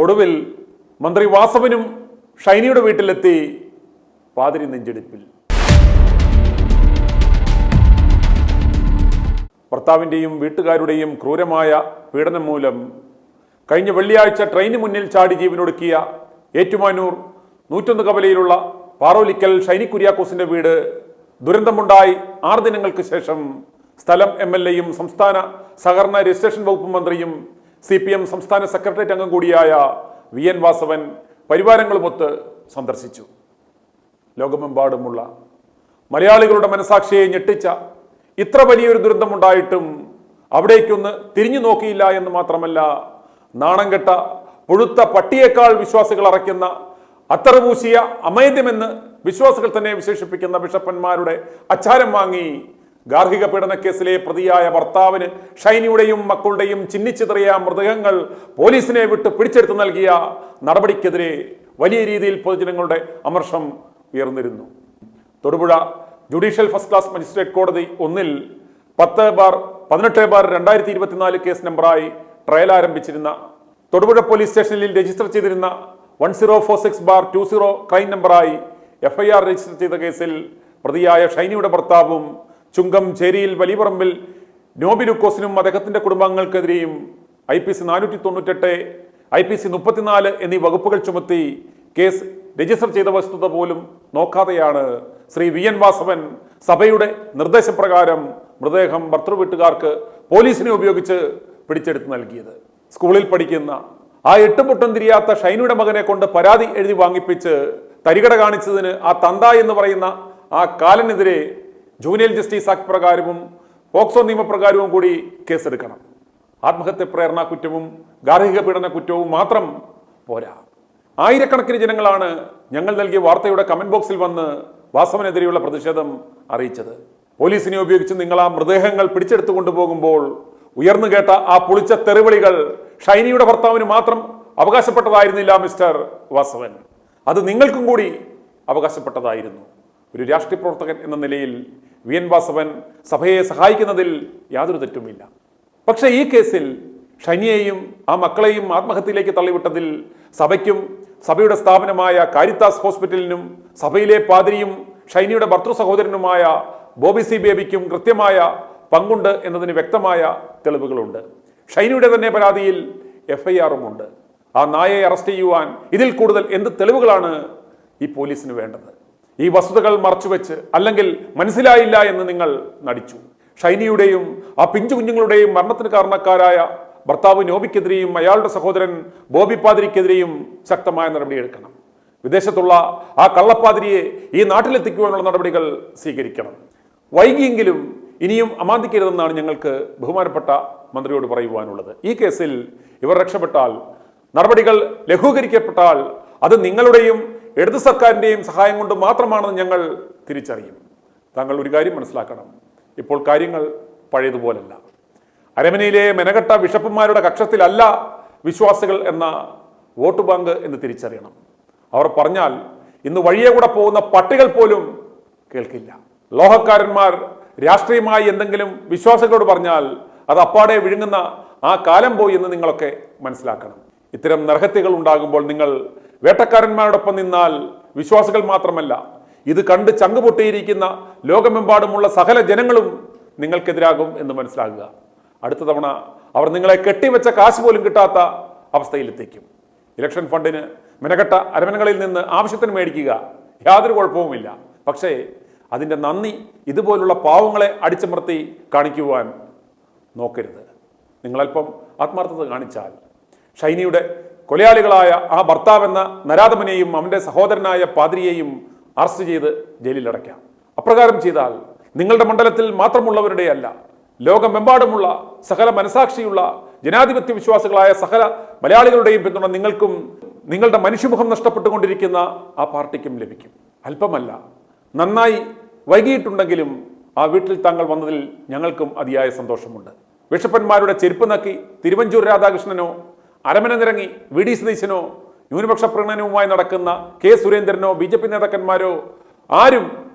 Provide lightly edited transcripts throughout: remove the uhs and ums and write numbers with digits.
ഒടുവിൽ മന്ത്രി വാസവനും ഷൈനിയുടെ വീട്ടിലെത്തി പാതിരി നെഞ്ചെടുപ്പിൽ. ഭർത്താവിൻ്റെയും വീട്ടുകാരുടെയും ക്രൂരമായ പീഡനം മൂലം കഴിഞ്ഞ വെള്ളിയാഴ്ച ട്രെയിന് മുന്നിൽ ചാടി ജീവനൊടുക്കിയ ഏറ്റുമാനൂർ 101 കവലയിലുള്ള പാറോലിക്കൽ ഷൈനി കുര്യാക്കോസിന്റെ വീട് ദുരന്തമുണ്ടായി 6 ദിനങ്ങൾക്ക് ശേഷം സ്ഥലം MLA-യും സംസ്ഥാന സഹകരണ രജിസ്ട്രേഷൻ വകുപ്പ് മന്ത്രിയും CPM സംസ്ഥാന സെക്രട്ടേറിയറ്റ് അംഗം കൂടിയായ VN വാസവൻ പരിവാരങ്ങളുമൊത്ത് സന്ദർശിച്ചു. ലോകമെമ്പാടുമുള്ള മലയാളികളുടെ മനസാക്ഷിയെ ഞെട്ടിച്ച ഇത്ര വലിയൊരു ദുരന്തമുണ്ടായിട്ടും അവിടേക്കൊന്ന് തിരിഞ്ഞു നോക്കിയില്ല എന്ന് മാത്രമല്ല, നാണം കെട്ട പുഴുത്ത പട്ടിയേക്കാൾ വിശ്വാസികൾ അറയ്ക്കുന്ന അത്തറപൂശിയ അമേദ്യമെന്ന് വിശ്വാസികൾ തന്നെ വിശേഷിപ്പിക്കുന്ന ബിഷപ്പന്മാരുടെ അച്ചാരം വാങ്ങി ഗാർഹിക പീഡന കേസിലെ പ്രതിയായ ഭർത്താവിന് ഷൈനിയുടെയും മക്കളുടെയും ചിന്നിച്ചിതറിയ മൃതദേഹങ്ങൾ പോലീസിനെ വിട്ട് പിടിച്ചെടുത്ത് നൽകിയ നടപടിക്കെതിരെ വലിയ രീതിയിൽ പൊതുജനങ്ങളുടെ അമർഷം ഉയർന്നിരുന്നു. Thodupuzha judicial first class magistrate കോടതി 1 10/18/2024 കേസ് നമ്പറായി ട്രയൽ ആരംഭിച്ചിരുന്ന തൊടുപുഴ പോലീസ് സ്റ്റേഷനിൽ രജിസ്റ്റർ ചെയ്തിരുന്ന 1046/20 ക്രൈം നമ്പറായി FIR രജിസ്റ്റർ ചെയ്ത കേസിൽ പ്രതിയായ ഷൈനിയുടെ ഭർത്താവും ചുങ്കം ചേരിയിൽ വലിയപറമ്പിൽ നോബി ലൂക്കോസിനും അദ്ദേഹത്തിന്റെ കുടുംബാംഗങ്ങൾക്കെതിരെയും IPC 498, IPC 34 എന്നീ വകുപ്പുകൾ ചുമത്തി കേസ് രജിസ്റ്റർ ചെയ്ത വസ്തുത പോലും നോക്കാതെയാണ് ശ്രീ VN വാസവൻ സഭയുടെ നിർദ്ദേശപ്രകാരം മൃതദേഹം ഭർത്തൃവീട്ടുകാർക്ക് പോലീസിനെ ഉപയോഗിച്ച് പിടിച്ചെടുത്ത് നൽകിയത്. സ്കൂളിൽ പഠിക്കുന്ന ആ എട്ടുപൊട്ടും തിരിയാത്ത ഷൈനിയുടെ മകനെ കൊണ്ട് പരാതി എഴുതി വാങ്ങിപ്പിച്ച് തരികട കാണിച്ചതിന് ആ തന്ത എന്ന് പറയുന്ന ആ കാലനെതിരെ ജൂനിയർ ജസ്റ്റിസ് ആക്ട് പ്രകാരവും പോക്സോ നിയമപ്രകാരവും കൂടി കേസെടുക്കണം. ആത്മഹത്യ പ്രേരണ കുറ്റവും ഗാർഹിക പീഡന കുറ്റവും മാത്രം പോരാ. ആയിരക്കണക്കിന് ജനങ്ങളാണ് ഞങ്ങൾ നൽകിയ വാർത്തയുടെ കമന്റ് ബോക്സിൽ വന്ന് വാസവനെതിരെയുള്ള പ്രതിഷേധം അറിയിച്ചത്. പോലീസിനെ ഉപയോഗിച്ച് നിങ്ങൾ ആ മൃതദേഹങ്ങൾ പിടിച്ചെടുത്തു കൊണ്ടുപോകുമ്പോൾ ഉയർന്നു കേട്ട ആ പൊളിച്ച തെറിവിളികൾ ഷൈനിയുടെ ഭർത്താവിന് മാത്രം അവകാശപ്പെട്ടതായിരുന്നില്ല മിസ്റ്റർ വാസവൻ, അത് നിങ്ങൾക്കും കൂടി അവകാശപ്പെട്ടതായിരുന്നു. ഒരു രാഷ്ട്രീയ പ്രവർത്തകൻ എന്ന നിലയിൽ VN വാസവൻ സഭയെ സഹായിക്കുന്നതിൽ യാതൊരു തെറ്റുമില്ല. പക്ഷേ ഈ കേസിൽ ഷൈനിയെയും ആ മക്കളെയും ആത്മഹത്യയിലേക്ക് തള്ളിവിട്ടതിൽ സഭയ്ക്കും സഭയുടെ സ്ഥാപനമായ കാരിത്താസ് ഹോസ്പിറ്റലിനും സഭയിലെ പാതിരിയും ഷൈനിയുടെ ഭർത്തൃ സഹോദരനുമായ ബോബി സി ബേബിക്കും കൃത്യമായ പങ്കുണ്ട് എന്നതിന് വ്യക്തമായ തെളിവുകളുണ്ട്. ഷൈനിയുടെ തന്നെ പരാതിയിൽ FIR-ഉം ഉണ്ട്. ആ നായയെ അറസ്റ്റ് ചെയ്യുവാൻ ഇതിൽ കൂടുതൽ എന്ത് തെളിവുകളാണ് ഈ പോലീസിന് വേണ്ടത്? ഈ വസ്തുതകൾ മറച്ചുവെച്ച് അല്ലെങ്കിൽ മനസ്സിലായില്ല എന്ന് നിങ്ങൾ നടിച്ചു. ഷൈനിയുടെയും ആ പിഞ്ചു കുഞ്ഞുങ്ങളുടെയും മരണത്തിന് കാരണക്കാരായ ഭർത്താവ് നോബിക്കെതിരെയും അയാളുടെ സഹോദരൻ ബോബി പാതിരിക്കെതിരെയും ശക്തമായ നടപടിയെടുക്കണം. വിദേശത്തുള്ള ആ കള്ളപ്പാതിരിയെ ഈ നാട്ടിലെത്തിക്കുവാനുള്ള നടപടികൾ സ്വീകരിക്കണം. വൈകിയെങ്കിലും ഇനിയും അമാന്തിക്കരുതെന്നാണ് ഞങ്ങൾക്ക് ബഹുമാനപ്പെട്ട മന്ത്രിയോട് പറയുവാനുള്ളത്. ഈ കേസിൽ ഇവർ രക്ഷപ്പെട്ടാൽ, നടപടികൾ ലഘൂകരിക്കപ്പെട്ടാൽ അത് നിങ്ങളുടെയും ഇടതു സർക്കാരിൻ്റെയും സഹായം കൊണ്ട് മാത്രമാണെന്ന് ഞങ്ങൾ തിരിച്ചറിയും. താങ്കൾ ഒരു കാര്യം മനസ്സിലാക്കണം, ഇപ്പോൾ കാര്യങ്ങൾ പഴയതുപോലല്ല. അരമനയിലെ മെനകെട്ട ബിഷപ്പുമാരുടെ കക്ഷത്തിലല്ല വിശ്വാസികൾ എന്ന വോട്ട് ബാങ്ക് എന്ന് തിരിച്ചറിയണം. അവർ പറഞ്ഞാൽ ഇന്ന് വഴിയെ കൂടെ പോകുന്ന പട്ടികൾ പോലും കേൾക്കില്ല. ലോഹക്കാരന്മാർ രാഷ്ട്രീയമായി എന്തെങ്കിലും വിശ്വാസികളോട് പറഞ്ഞാൽ അത് അപ്പാടെ വിഴുങ്ങുന്ന ആ കാലം പോയി എന്ന് നിങ്ങളൊക്കെ മനസ്സിലാക്കണം. ഇത്തരം നരഹത്യകൾ ഉണ്ടാകുമ്പോൾ നിങ്ങൾ വേട്ടക്കാരന്മാരോടൊപ്പം നിന്നാൽ വിശ്വാസികൾ മാത്രമല്ല, ഇത് കണ്ട് ചങ്കുപൊട്ടിയിരിക്കുന്ന ലോകമെമ്പാടുമുള്ള സകല ജനങ്ങളും നിങ്ങൾക്കെതിരാകും എന്ന് മനസ്സിലാക്കുക. അടുത്ത തവണ അവർ നിങ്ങളെ കെട്ടിവെച്ച കാശ് പോലും കിട്ടാത്ത അവസ്ഥയിലെത്തിക്കും. ഇലക്ഷൻ ഫണ്ടിന് മെനക്കെട്ട അരമനകളിൽ നിന്ന് ആവശ്യത്തിന് മേടിക്കുക, യാതൊരു കുഴപ്പവുമില്ല. പക്ഷേ അതിൻ്റെ നന്ദി ഇതുപോലുള്ള പാവങ്ങളെ അടിച്ചമർത്തി കാണിക്കുവാൻ നോക്കരുത്. നിങ്ങളൽപ്പം ആത്മാർത്ഥത കാണിച്ചാൽ ഷൈനിയുടെ കൊലയാളികളായ ആ ഭർത്താവെന്ന നരാധമനെയും അവൻ്റെ സഹോദരനായ പാതിരിയെയും അറസ്റ്റ് ചെയ്ത് ജയിലിലടയ്ക്കാം. അപ്രകാരം ചെയ്താൽ നിങ്ങളുടെ മണ്ഡലത്തിൽ മാത്രമുള്ളവരുടെ അല്ല, ലോകമെമ്പാടുമുള്ള സകല മനസാക്ഷിയുള്ള ജനാധിപത്യ വിശ്വാസികളായ സകല മലയാളികളുടെയും പിന്തുണ നിങ്ങൾക്കും നിങ്ങളുടെ മനുഷ്യമുഖം നഷ്ടപ്പെട്ടുകൊണ്ടിരിക്കുന്ന ആ പാർട്ടിക്കും ലഭിക്കും. അല്പമല്ല, നന്നായി വൈകിയിട്ടുണ്ടെങ്കിലും ആ വീട്ടിൽ താങ്കൾ വന്നതിൽ ഞങ്ങൾക്കും അതിയായ സന്തോഷമുണ്ട്. ബിഷപ്പന്മാരുടെ ചെരുപ്പ് നക്കി തിരുവഞ്ചൂർ രാധാകൃഷ്ണനോ അരമന നിരങ്ങി VD സതീശനോ ന്യൂനപക്ഷ പ്രകടനവുമായി നടക്കുന്ന K സുരേന്ദ്രനോ BJP നേതാക്കന്മാരോ ആരും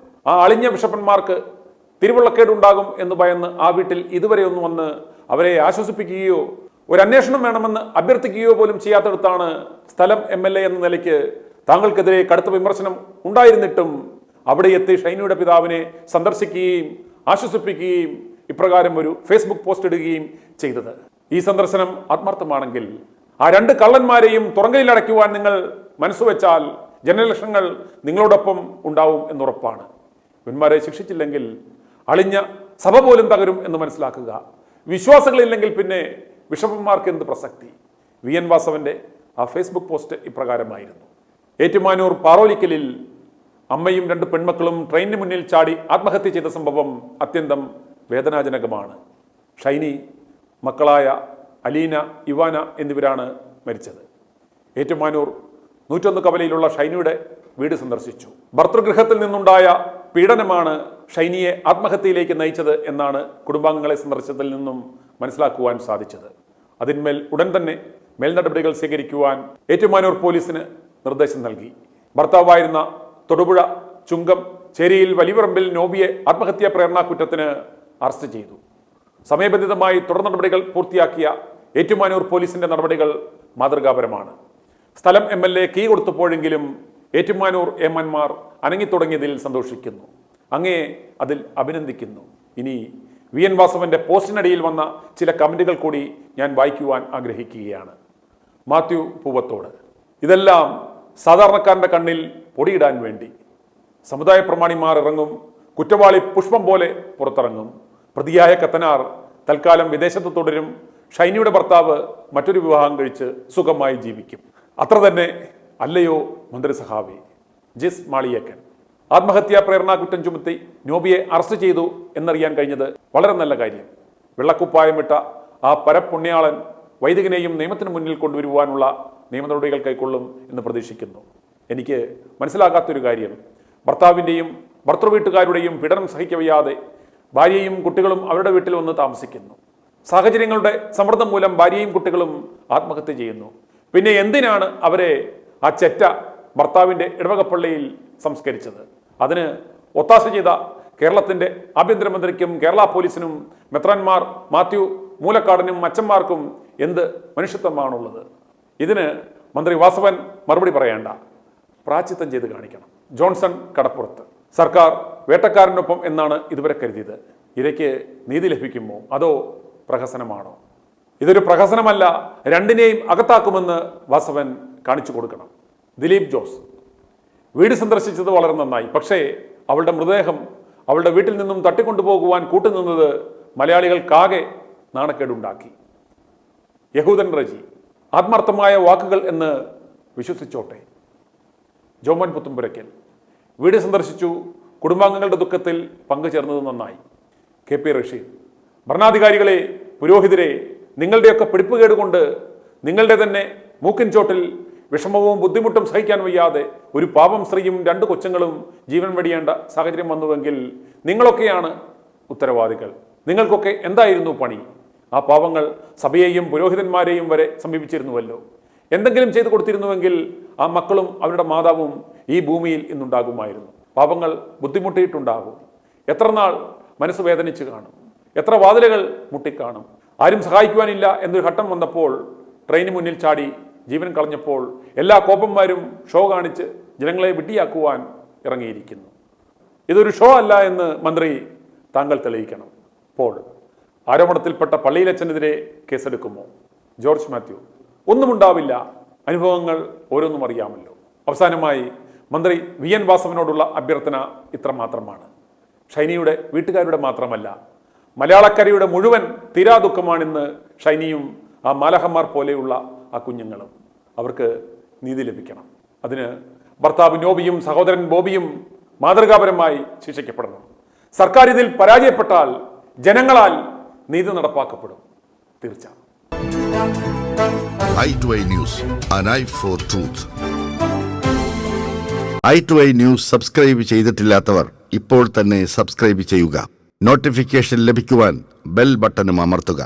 ആ അളിഞ്ഞ ബിഷപ്പന്മാർക്ക് തിരുവള്ളക്കേടുണ്ടാകും എന്ന് ഭയന്ന് ആ വീട്ടിൽ ഇതുവരെ ഒന്ന് വന്ന് അവരെ ആശ്വസിപ്പിക്കുകയോ ഒരു അന്വേഷണം വേണമെന്ന് അഭ്യർത്ഥിക്കുകയോ പോലും ചെയ്യാത്തടത്താണ് സ്ഥലം MLA എന്ന നിലയ്ക്ക് താങ്കൾക്കെതിരെ കടുത്ത വിമർശനം ഉണ്ടായിരുന്നിട്ടും അവിടെ എത്തി ഷൈനിയുടെ പിതാവിനെ സന്ദർശിക്കുകയും ആശ്വസിപ്പിക്കുകയും ഇപ്രകാരം ഒരു ഫേസ്ബുക്ക് പോസ്റ്റ് ഇടുകയും ചെയ്തത്. ഈ സന്ദർശനം ആത്മാർത്ഥമാണെങ്കിൽ ആ രണ്ട് കള്ളന്മാരെയും തുറങ്കയിൽ അടയ്ക്കുവാൻ നിങ്ങൾ മനസ്സുവെച്ചാൽ ജനലക്ഷങ്ങൾ നിങ്ങളോടൊപ്പം ഉണ്ടാവും എന്നുറപ്പാണ്. ഇവന്മാരെ ശിക്ഷിച്ചില്ലെങ്കിൽ അളിഞ്ഞ സഭ പോലും തകരും എന്ന് മനസ്സിലാക്കുക. വിശ്വാസങ്ങളില്ലെങ്കിൽ പിന്നെ ബിഷപ്പന്മാർക്ക് എന്ത് പ്രസക്തി? VN വാസവന്റെ ആ ഫേസ്ബുക്ക് പോസ്റ്റ് ഇപ്രകാരമായിരുന്നു. ഏറ്റുമാനൂർ പാറോലിക്കലിൽ അമ്മയും 2 പെൺമക്കളും ട്രെയിനിന് മുന്നിൽ ചാടി ആത്മഹത്യ ചെയ്ത സംഭവം അത്യന്തം വേദനാജനകമാണ്. ഷൈനി, മക്കളായ അലീന, ഇവാന എന്നിവരാണ് മരിച്ചത്. ഏറ്റുമാനൂർ 101 കവലയിലുള്ള ഷൈനിയുടെ വീട് സന്ദർശിച്ചു. ഭർതൃഗൃഹത്തിൽ നിന്നുണ്ടായ പീഡനമാണ് ഷൈനിയെ ആത്മഹത്യയിലേക്ക് നയിച്ചത് എന്നാണ് കുടുംബാംഗങ്ങളെ സന്ദർശനത്തിൽ നിന്നും മനസ്സിലാക്കുവാൻ സാധിച്ചത്. അതിന്മേൽ ഉടൻ തന്നെ മേൽനടപടികൾ സ്വീകരിക്കുവാൻ ഏറ്റുമാനൂർ പോലീസിന് നിർദ്ദേശം നൽകി. ഭർത്താവായിരുന്ന തൊടുപുഴ ചുങ്കം ചേരിയിൽ വലിയപറമ്പിൽ നോബിയെ ആത്മഹത്യാ പ്രേരണാ കുറ്റത്തിന് അറസ്റ്റ് ചെയ്തു. സമയബന്ധിതമായി തുടർ നടപടികൾ പൂർത്തിയാക്കിയ ഏറ്റുമാനൂർ പോലീസിന്റെ നടപടികൾ മാതൃകാപരമാണ്. സ്ഥലം MLA കീ കൊടുത്തപ്പോഴെങ്കിലും ഏറ്റുമാനൂർ ഏമാന്മാർ അനങ്ങിത്തുടങ്ങിയതിൽ സന്തോഷിക്കുന്നു. അങ്ങയെ അതിൽ അഭിനന്ദിക്കുന്നു. ഇനി VN വാസവന്റെ പോസ്റ്റിനടിയിൽ വന്ന ചില കമന്റുകൾ കൂടി ഞാൻ വായിക്കുവാൻ ആഗ്രഹിക്കുകയാണ്. മാത്യു പൂവത്തോട്: ഇതെല്ലാം സാധാരണക്കാരന്റെ കണ്ണിൽ പൊടിയിടാൻ വേണ്ടി. സമുദായ പ്രമാണിമാർ ഇറങ്ങും, കുറ്റവാളി പുഷ്പം പോലെ പുറത്തിറങ്ങും. പ്രതിയായ കത്തനാർ തൽക്കാലം വിദേശത്ത് തുടരും. ഷൈനിയുടെ ഭർത്താവ് മറ്റൊരു വിവാഹം കഴിച്ച് സുഖമായി ജീവിക്കും. അത്ര തന്നെ അല്ലയോ മന്ത്രി സഹാബി ജിസ് മാളിയേക്കൻ? ആത്മഹത്യാ പ്രേരണാ കുറ്റം ചുമത്തി നോബിയെ അറസ്റ്റ് ചെയ്തു എന്നറിയാൻ കഴിഞ്ഞത് വളരെ നല്ല കാര്യം. വെള്ളക്കുപ്പായമിട്ട ആ പരപുണ്യാളൻ വൈദികനെയും നിയമത്തിന് മുന്നിൽ കൊണ്ടുവരുവാനുള്ള നിയമ നടപടികൾ കൈക്കൊള്ളും എന്ന് പ്രതീക്ഷിക്കുന്നു. എനിക്ക് മനസ്സിലാകാത്തൊരു കാര്യം, ഭർത്താവിൻ്റെയും ഭർത്തൃവീട്ടുകാരുടെയും പീഡനം സഹിക്കവയ്യാതെ ഭാര്യയും കുട്ടികളും അവരുടെ വീട്ടിൽ വന്ന് താമസിക്കുന്നു. സാഹചര്യങ്ങളുടെ സമ്മർദ്ദം മൂലം ഭാര്യയും കുട്ടികളും ആത്മഹത്യ ചെയ്യുന്നു. പിന്നെ എന്തിനാണ് അവരെ ആ ചെറ്റ ഭർത്താവിൻ്റെ ഇടവകപ്പള്ളിയിൽ സംസ്കരിച്ചത്? അതിന് ഒത്താശ ചെയ്ത കേരളത്തിൻ്റെ ആഭ്യന്തരമന്ത്രിക്കും കേരള പോലീസിനും മെത്രാന്മാർ മാത്യു മൂലക്കാടിനും അച്ഛന്മാർക്കും എന്ത് മനുഷ്യത്വമാണുള്ളത്? ഇതിന് മന്ത്രി വാസവൻ മറുപടി പറയേണ്ട, പ്രായശ്ചിത്തം ചെയ്ത് കാണിക്കണം. ജോൺസൺ കടപ്പുറത്ത്: സർക്കാർ വേട്ടക്കാരനൊപ്പം എന്നാണ് ഇതുവരെ കരുതിയത്. ഇരയ്ക്ക് നീതി ലഭിക്കുമോ അതോ പ്രഹസനമാണോ? ഇതൊരു പ്രഹസനമല്ല, രണ്ടിനെയും അകത്താക്കുമെന്ന് വാസവൻ കാണിച്ചു കൊടുക്കണം. ദിലീപ് ജോസ്: വീട് സന്ദർശിച്ചത് വളരെ നന്നായി. പക്ഷേ അവളുടെ മൃതദേഹം അവളുടെ വീട്ടിൽ നിന്നും തട്ടിക്കൊണ്ടുപോകുവാൻ കൂട്ടുനിന്നത് മലയാളികൾക്കാകെ നാണക്കേടുണ്ടാക്കി. യഹൂദൻ റജി: ആത്മാർത്ഥമായ വാക്കുകൾ എന്ന് വിശ്വസിച്ചോട്ടെ. ജോമൻ പുത്തുമ്പുരയ്ക്കൽ: വീട് സന്ദർശിച്ചു, കുടുംബാംഗങ്ങളുടെ ദുഃഖത്തിൽ പങ്കുചേർന്നത് നന്നായി. KP റഷീദ്: ഭരണാധികാരികളെ, പുരോഹിതരെ, നിങ്ങളുടെയൊക്കെ പിടിപ്പുകേട് കൊണ്ട് നിങ്ങളുടെ തന്നെ മൂക്കിൻ ചോട്ടിൽ വിഷമവും ബുദ്ധിമുട്ടും സഹിക്കാൻ വയ്യാതെ ഒരു പാപം സ്ത്രീയും 2 കൊച്ചുങ്ങളും ജീവൻ വെടിയേണ്ട സാഹചര്യം വന്നുവെങ്കിൽ നിങ്ങളൊക്കെയാണ് ഉത്തരവാദികൾ. നിങ്ങൾക്കൊക്കെ എന്തായിരുന്നു പണി? ആ പാവങ്ങൾ സഭയെയും പുരോഹിതന്മാരെയും വരെ സമീപിച്ചിരുന്നുവല്ലോ. എന്തെങ്കിലും ചെയ്തു കൊടുത്തിരുന്നുവെങ്കിൽ ആ മക്കളും അവരുടെ മാതാവും ഈ ഭൂമിയിൽ ഇന്നുണ്ടാകുമായിരുന്നു. പാവങ്ങൾ ബുദ്ധിമുട്ടിയിട്ടുണ്ടാകും. എത്ര നാൾ മനസ്സ് വേദനിച്ച് കാണും, എത്ര വാതിലുകൾ മുട്ടിക്കാണും. ആരും സഹായിക്കുവാനില്ല എന്നൊരു ഘട്ടം വന്നപ്പോൾ ട്രെയിന് മുന്നിൽ ചാടി ജീവൻ കളഞ്ഞപ്പോൾ എല്ലാ കോപ്പന്മാരും ഷോ കാണിച്ച് ജനങ്ങളെ വിഡ്ഢിയാക്കുവാൻ ഇറങ്ങിയിരിക്കുന്നു. ഇതൊരു ഷോ അല്ല എന്ന് മന്ത്രി താങ്കൾ തെളിയിക്കണം. അപ്പോൾ ആരോപണത്തിൽപ്പെട്ട പള്ളിയിലച്ഛനെതിരെ കേസെടുക്കുമോ? ജോർജ് മാത്യു: ഒന്നുമുണ്ടാവില്ല, അനുഭവങ്ങൾ ഓരോന്നും അറിയാമല്ലോ. അവസാനമായി മന്ത്രി VN വാസവനോടുള്ള അഭ്യർത്ഥന ഇത്ര മാത്രമാണ്. ഷൈനിയുടെ വീട്ടുകാരുടെ മാത്രമല്ല, മലയാളക്കരയുടെ മുഴുവൻ തീരാദുഃഖമാണിന്ന് ഷൈനിയും ആ മാലഹന്മാർ പോലെയുള്ള ആ കുഞ്ഞുങ്ങളും. അവർക്ക് നീതി ലഭിക്കണം. അതിന് ഭർത്താവ് നോബിയും സഹോദരൻ ബോബിയും മാതൃകാപരമായി ശിക്ഷിക്കപ്പെടണം. സർക്കാർ ഇതിൽ പരാജയപ്പെട്ടാൽ ജനങ്ങളാൽ നീതി നടപ്പാക്കപ്പെടും. തീർച്ച. i2i News, an eye for truth. i2i News subscribe ചെയ്തിട്ടില്ലാത്തവർ ഇപ്പോൾ തന്നെ സബ്സ്ക്രൈബ് ചെയ്യുക. നോട്ടിഫിക്കേഷൻ ലഭിക്കുവാൻ ബെൽ ബട്ടണും അമർത്തുക.